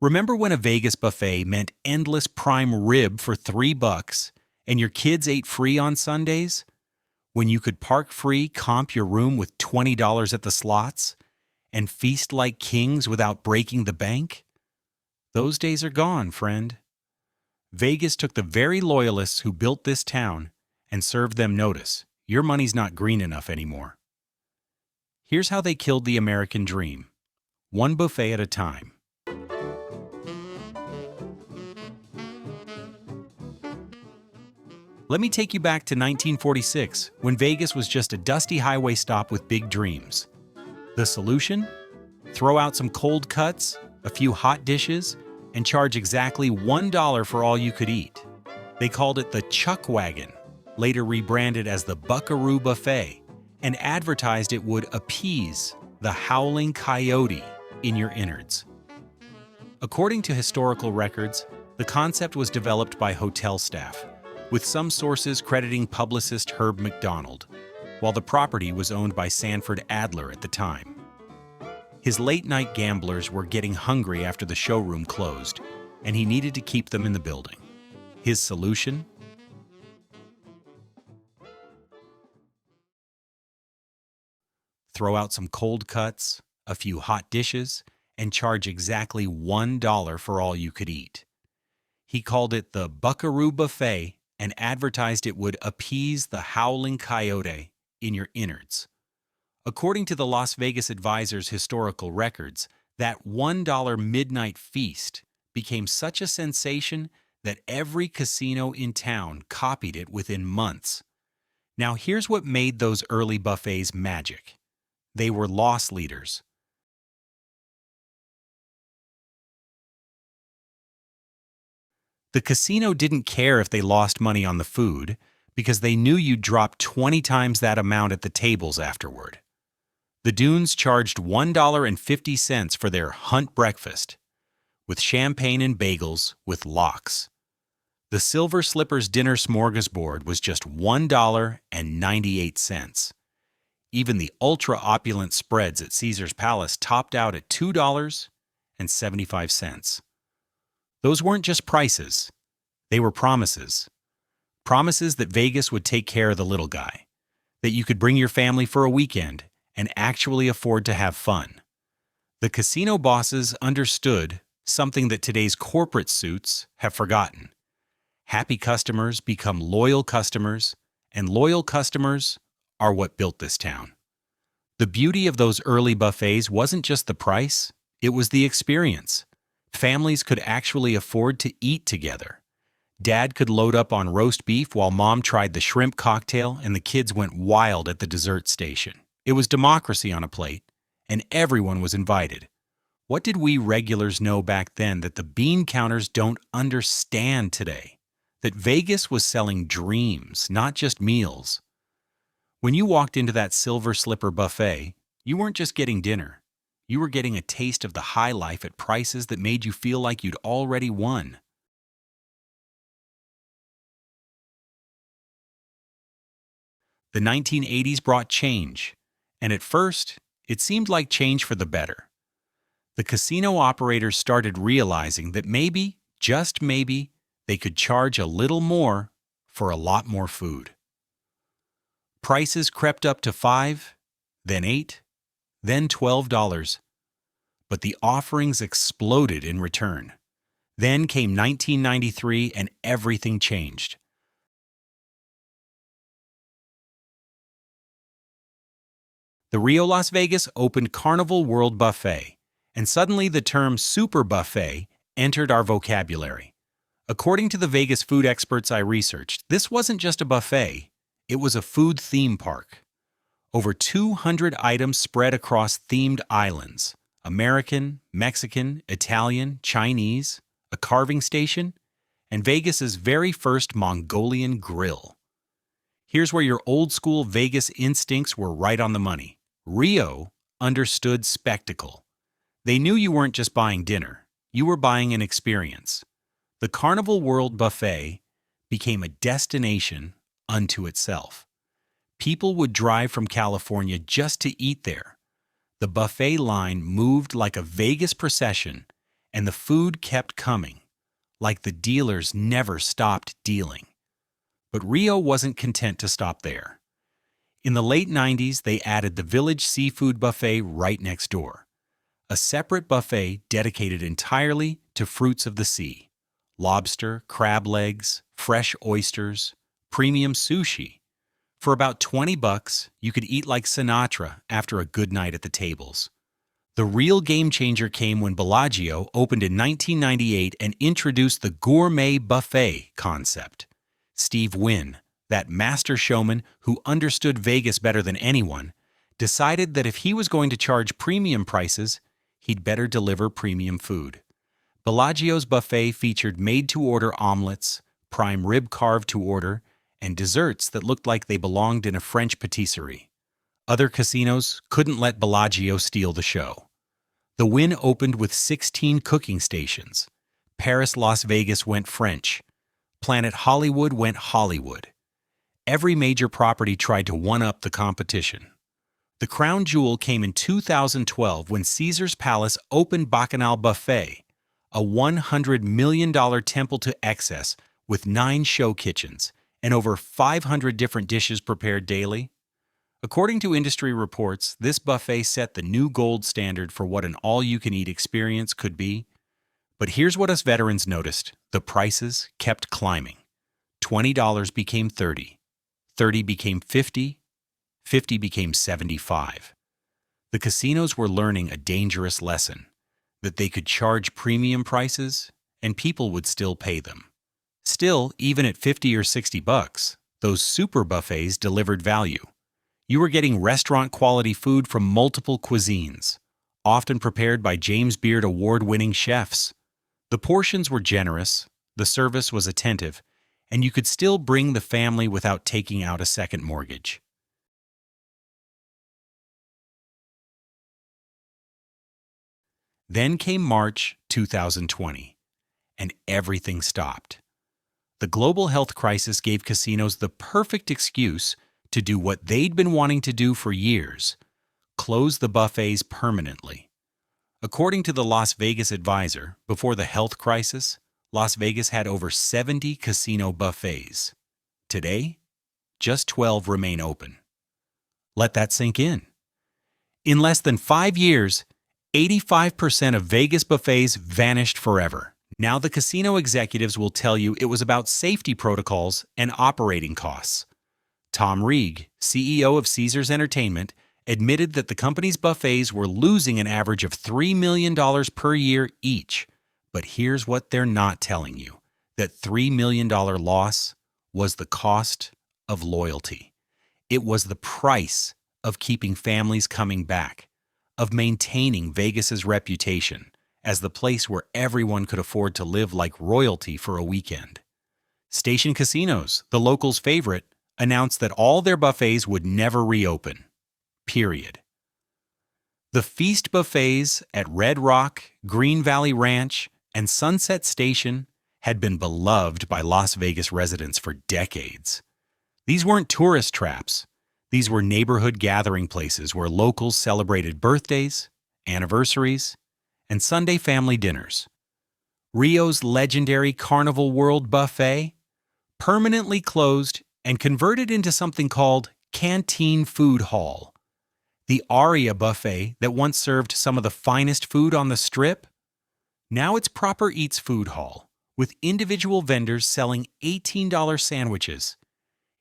Remember when a Vegas buffet meant endless prime rib for $3 and your kids ate free on Sundays? When you could park free, comp your room with $20 at the slots, and feast like kings without breaking the bank? Those days are gone, friend. Vegas took the very loyalists who built this town and served them notice. Your money's not green enough anymore. Here's how they killed the American dream. One buffet at a time. Let me take you back to 1946, when Vegas was just a dusty highway stop with big dreams. The solution? Throw out some cold cuts, a few hot dishes, and charge exactly $1 for all you could eat. They called it the Chuck Wagon, later rebranded as the Buckaroo Buffet, and advertised it would appease the howling coyote in your innards. According to historical records, the concept was developed by hotel staff, with some sources crediting publicist Herb McDonald, while the property was owned by Sanford Adler at the time. His late-night gamblers were getting hungry after the showroom closed, and he needed to keep them in the building. His solution? Throw out some cold cuts, a few hot dishes, and charge exactly $1 for all you could eat. He called it the Buckaroo Buffet and advertised it would appease the howling coyote in your innards. According to the Las Vegas Advisor's historical records, that $1 midnight feast became such a sensation that every casino in town copied it within months. Now here's what made those early buffets magic. They were loss leaders. The casino didn't care if they lost money on the food because they knew you'd drop 20 times that amount at the tables afterward. The Dunes charged $1.50 for their hunt breakfast, with champagne and bagels with lox. The Silver Slippers dinner smorgasbord was just $1.98. Even the ultra-opulent spreads at Caesar's Palace topped out at $2.75. Those weren't just prices, they were promises. Promises that Vegas would take care of the little guy, that you could bring your family for a weekend and actually afford to have fun. The casino bosses understood something that today's corporate suits have forgotten. Happy customers become loyal customers, and loyal customers are what built this town. The beauty of those early buffets wasn't just the price, it was the experience. Families could actually afford to eat together. Dad could load up on roast beef while Mom tried the shrimp cocktail and the kids went wild at the dessert station. It was democracy on a plate, and everyone was invited. What did we regulars know back then that the bean counters don't understand today? That Vegas was selling dreams, not just meals. When you walked into that Silver Slipper buffet, you weren't just getting dinner. You were getting a taste of the high life at prices that made you feel like you'd already won. The 1980s brought change, and at first, it seemed like change for the better. The casino operators started realizing that maybe, just maybe, they could charge a little more for a lot more food. Prices crept up to $5, then $8, then $12. But the offerings exploded in return. Then came 1993 and everything changed. The Rio Las Vegas opened Carnival World Buffet, and suddenly the term super buffet entered our vocabulary. According to the Vegas food experts I researched, this wasn't just a buffet, it was a food theme park. Over 200 items spread across themed islands. American, Mexican, Italian, Chinese, a carving station, and Vegas's very first Mongolian grill. Here's where your old-school Vegas instincts were right on the money. Rio understood spectacle. They knew you weren't just buying dinner, you were buying an experience. The Carnival World Buffet became a destination unto itself. People would drive from California just to eat there. The buffet line moved like a Vegas procession, and the food kept coming, like the dealers never stopped dealing. But Rio wasn't content to stop there. In the late 90s, they added the Village Seafood Buffet right next door, a separate buffet dedicated entirely to fruits of the sea: lobster, crab legs, fresh oysters, premium sushi. For about $20, you could eat like Sinatra after a good night at the tables. The real game changer came when Bellagio opened in 1998 and introduced the Gourmet Buffet concept. Steve Wynn, that master showman who understood Vegas better than anyone, decided that if he was going to charge premium prices, he'd better deliver premium food. Bellagio's buffet featured made-to-order omelets, prime rib carved to order, and desserts that looked like they belonged in a French patisserie. Other casinos couldn't let Bellagio steal the show. The Wynn opened with 16 cooking stations. Paris Las Vegas went French. Planet Hollywood went Hollywood. Every major property tried to one-up the competition. The crown jewel came in 2012 when Caesar's Palace opened Bacchanal Buffet, a $100 million temple to excess with 9 show kitchens and over 500 different dishes prepared daily. According to industry reports, this buffet set the new gold standard for what an all-you-can-eat experience could be. But here's what us veterans noticed: the prices kept climbing. $20 became $30, $30 became $50, $50 became $75. The casinos were learning a dangerous lesson, that they could charge premium prices and people would still pay them. Still, even at $50 or $60, those super buffets delivered value. You were getting restaurant-quality food from multiple cuisines, often prepared by James Beard award-winning chefs. The portions were generous, the service was attentive, and you could still bring the family without taking out a second mortgage. Then came March 2020, and everything stopped. The global health crisis gave casinos the perfect excuse to do what they'd been wanting to do for years: close the buffets permanently. According to the Las Vegas Advisor, before the health crisis, Las Vegas had over 70 casino buffets. Today, just 12 remain open. Let that sink in. In less than 5 years, 85% of Vegas buffets vanished forever. Now the casino executives will tell you it was about safety protocols and operating costs. Tom Reeg, CEO of Caesars Entertainment, admitted that the company's buffets were losing an average of $3 million per year each. But here's what they're not telling you: that $3 million loss was the cost of loyalty. It was the price of keeping families coming back, of maintaining Vegas's reputation as the place where everyone could afford to live like royalty for a weekend. Station Casinos, the locals' favorite, announced that all their buffets would never reopen. Period. The feast buffets at Red Rock, Green Valley Ranch, and Sunset Station had been beloved by Las Vegas residents for decades. These weren't tourist traps. These were neighborhood gathering places where locals celebrated birthdays, anniversaries, and Sunday family dinners. Rio's legendary Carnival World Buffet permanently closed and converted into something called Canteen Food Hall. The Aria Buffet that once served some of the finest food on the Strip, now it's Proper Eats Food Hall, with individual vendors selling $18 sandwiches.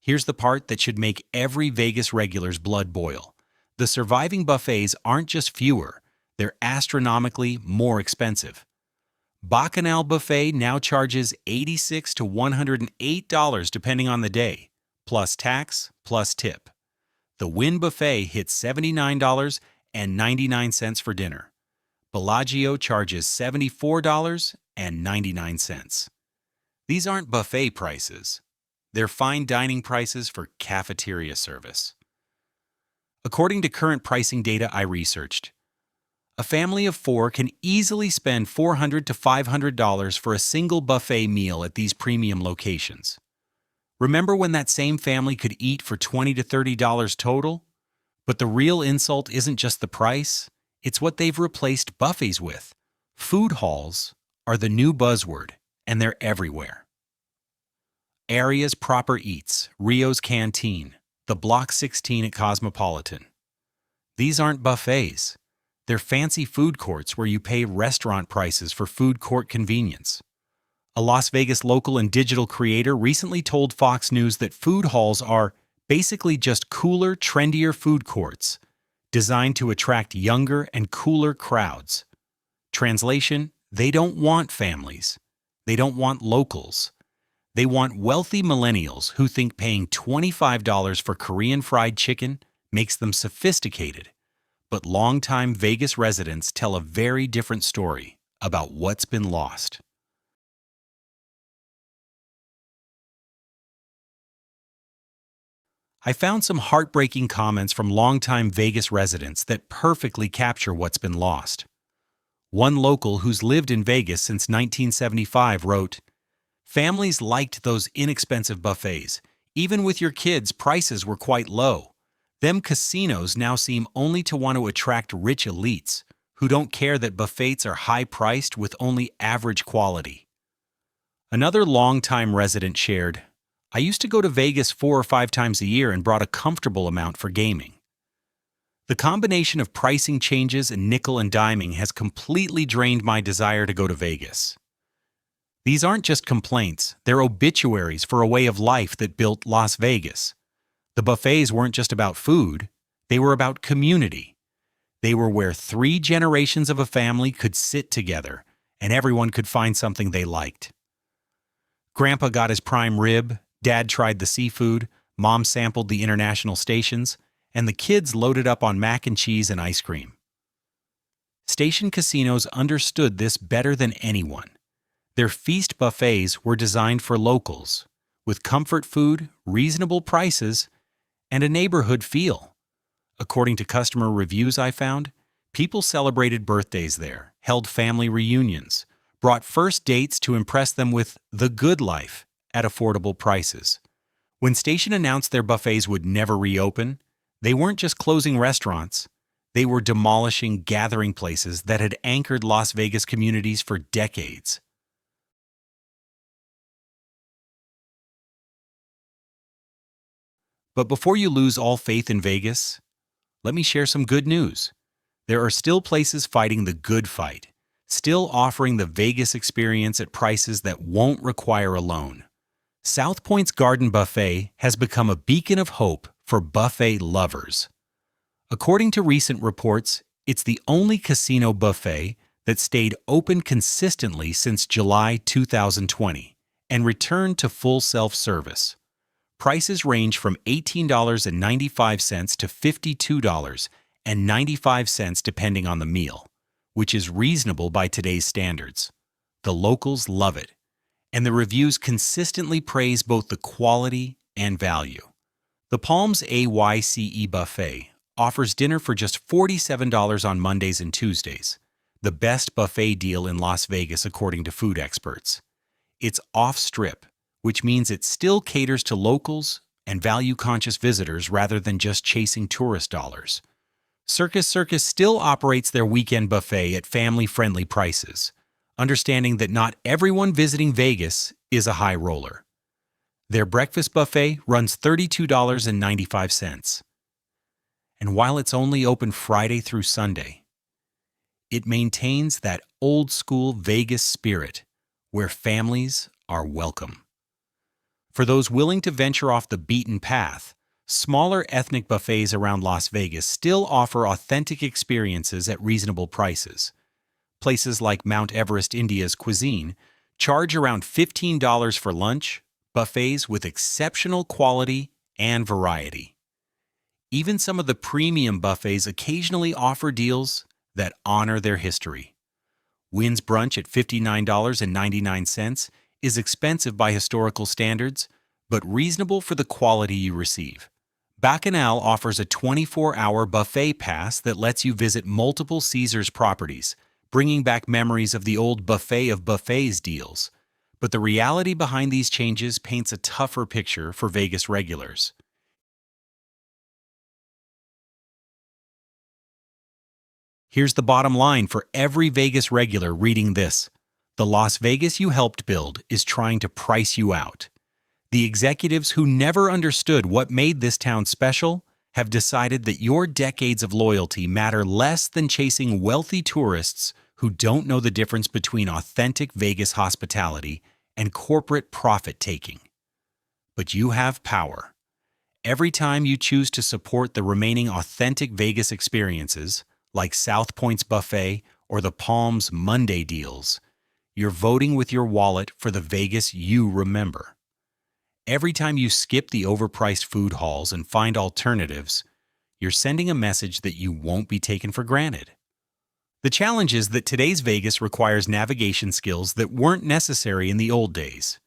Here's the part that should make every Vegas regular's blood boil. The surviving buffets aren't just fewer, they're astronomically more expensive. Bacchanal Buffet now charges $86 to $108 depending on the day, plus tax, plus tip. The Wynn Buffet hits $79.99 for dinner. Bellagio charges $74.99. These aren't buffet prices. They're fine dining prices for cafeteria service. According to current pricing data I researched, a family of 4 can easily spend $400 to $500 for a single buffet meal at these premium locations. Remember when that same family could eat for $20 to $30 total? But the real insult isn't just the price, it's what they've replaced buffets with: Food halls are the new buzzword, and they're everywhere. Area's Proper Eats, Rio's Canteen, the Block 16 at Cosmopolitan. These aren't buffets. They're fancy food courts where you pay restaurant prices for food court convenience. A Las Vegas local and digital creator recently told Fox News that food halls are basically just cooler, trendier food courts designed to attract younger and cooler crowds. Translation, they don't want families. They don't want locals. They want wealthy millennials who think paying $25 for Korean fried chicken makes them sophisticated. But longtime Vegas residents tell a very different story about what's been lost. I found some heartbreaking comments from longtime Vegas residents that perfectly capture what's been lost. One local who's lived in Vegas since 1975 wrote, "Families liked those inexpensive buffets. Even with your kids, prices were quite low. Them casinos now seem only to want to attract rich elites who don't care that buffets are high-priced with only average quality." Another longtime resident shared, "I used to go to Vegas 4 or 5 times a year and brought a comfortable amount for gaming. The combination of pricing changes and nickel and diming has completely drained my desire to go to Vegas." These aren't just complaints, they're obituaries for a way of life that built Las Vegas. The buffets weren't just about food, they were about community. They were where 3 generations of a family could sit together and everyone could find something they liked. Grandpa got his prime rib, Dad tried the seafood, Mom sampled the international stations, and the kids loaded up on mac and cheese and ice cream. Station casinos understood this better than anyone. Their feast buffets were designed for locals, with comfort food, reasonable prices, and a neighborhood feel. According to customer reviews I found, people celebrated birthdays there, held family reunions, brought first dates to impress them with the good life at affordable prices. When Station announced their buffets would never reopen, they weren't just closing restaurants, they were demolishing gathering places that had anchored Las Vegas communities for decades. But before you lose all faith in Vegas, let me share some good news. There are still places fighting the good fight, still offering the Vegas experience at prices that won't require a loan. South Point's Garden Buffet has become a beacon of hope for buffet lovers. According to recent reports, it's the only casino buffet that stayed open consistently since July 2020 and returned to full self-service. Prices range from $18.95 to $52.95 depending on the meal, which is reasonable by today's standards. The locals love it, and the reviews consistently praise both the quality and value. The Palms A.Y.C.E. buffet offers dinner for just $47 on Mondays and Tuesdays, the best buffet deal in Las Vegas according to food experts. It's off-strip, which means it still caters to locals and value-conscious visitors rather than just chasing tourist dollars. Circus Circus still operates their weekend buffet at family-friendly prices, understanding that not everyone visiting Vegas is a high roller. Their breakfast buffet runs $32.95. And while it's only open Friday through Sunday, it maintains that old-school Vegas spirit where families are welcome. For those willing to venture off the beaten path, smaller ethnic buffets around Las Vegas still offer authentic experiences at reasonable prices. Places like Mount Everest India's cuisine charge around $15 for lunch, buffets with exceptional quality and variety. Even some of the premium buffets occasionally offer deals that honor their history. Wynn's Brunch at $59.99 is expensive by historical standards, but reasonable for the quality you receive. Bacchanal offers a 24-hour buffet pass that lets you visit multiple Caesars properties, bringing back memories of the old buffet of buffets deals. But the reality behind these changes paints a tougher picture for Vegas regulars. Here's the bottom line for every Vegas regular reading this. The Las Vegas you helped build is trying to price you out. The executives who never understood what made this town special have decided that your decades of loyalty matter less than chasing wealthy tourists who don't know the difference between authentic Vegas hospitality and corporate profit-taking. But you have power. Every time you choose to support the remaining authentic Vegas experiences, like South Point's buffet or the Palms Monday deals, you're voting with your wallet for the Vegas you remember. Every time you skip the overpriced food halls and find alternatives, you're sending a message that you won't be taken for granted. The challenge is that today's Vegas requires navigation skills that weren't necessary in the old days.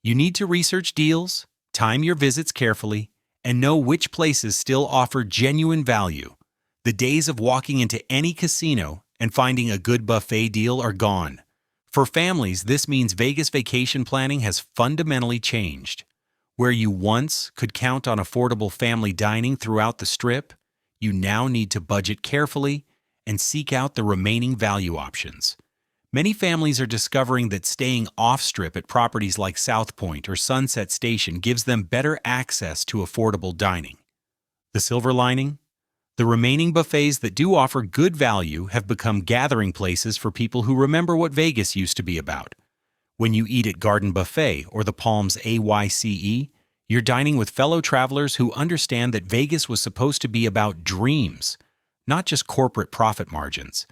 You need to research deals, time your visits carefully, and know which places still offer genuine value. The days of walking into any casino and finding a good buffet deal are gone. For families, this means Vegas vacation planning has fundamentally changed. Where you once could count on affordable family dining throughout the Strip, you now need to budget carefully and seek out the remaining value options. Many families are discovering that staying off-strip at properties like South Point or Sunset Station gives them better access to affordable dining. The silver lining? The remaining buffets that do offer good value have become gathering places for people who remember what Vegas used to be about. When you eat at Garden Buffet or the Palms A.Y.C.E., you're dining with fellow travelers who understand that Vegas was supposed to be about dreams, not just corporate profit margins,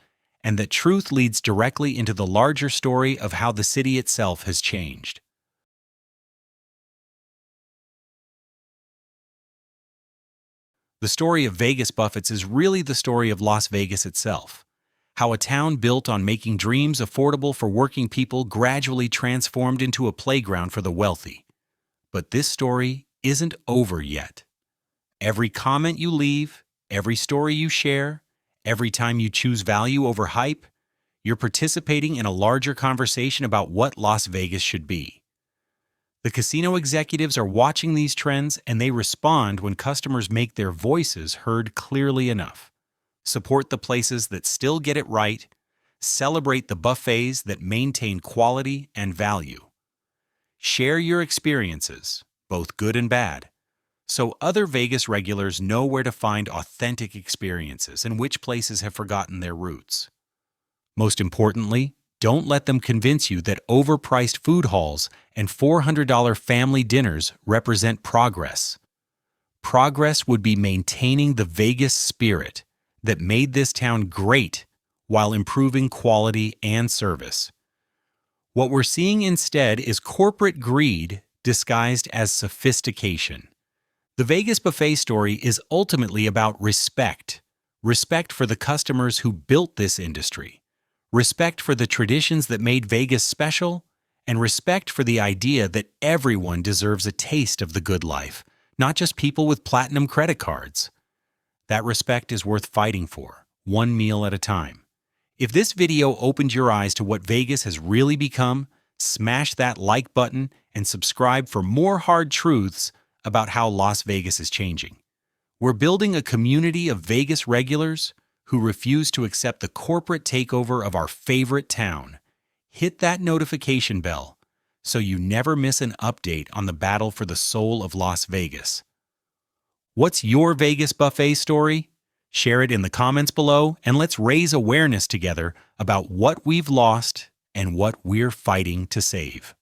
and that truth leads directly into the larger story of how the city itself has changed. The story of Vegas buffets is really the story of Las Vegas itself. How a town built on making dreams affordable for working people gradually transformed into a playground for the wealthy. But this story isn't over yet. Every comment you leave, every story you share, every time you choose value over hype, you're participating in a larger conversation about what Las Vegas should be. The casino executives are watching these trends and they respond when customers make their voices heard clearly enough. Support the places that still get it right. Celebrate the buffets that maintain quality and value. Share your experiences, both good and bad, so other Vegas regulars know where to find authentic experiences and which places have forgotten their roots. Most importantly, don't let them convince you that overpriced food halls and $400 family dinners represent progress. Progress would be maintaining the Vegas spirit that made this town great while improving quality and service. What we're seeing instead is corporate greed disguised as sophistication. The Vegas buffet story is ultimately about respect. Respect for the customers who built this industry. Respect for the traditions that made Vegas special, and respect for the idea that everyone deserves a taste of the good life, not just people with platinum credit cards. That respect is worth fighting for, one meal at a time. If this video opened your eyes to what Vegas has really become, smash that like button and subscribe for more hard truths about how Las Vegas is changing. We're building a community of Vegas regulars who refuse to accept the corporate takeover of our favorite town. Hit that notification bell so you never miss an update on the battle for the soul of Las Vegas. What's your Vegas buffet story? Share it in the comments below and let's raise awareness together about what we've lost and what we're fighting to save.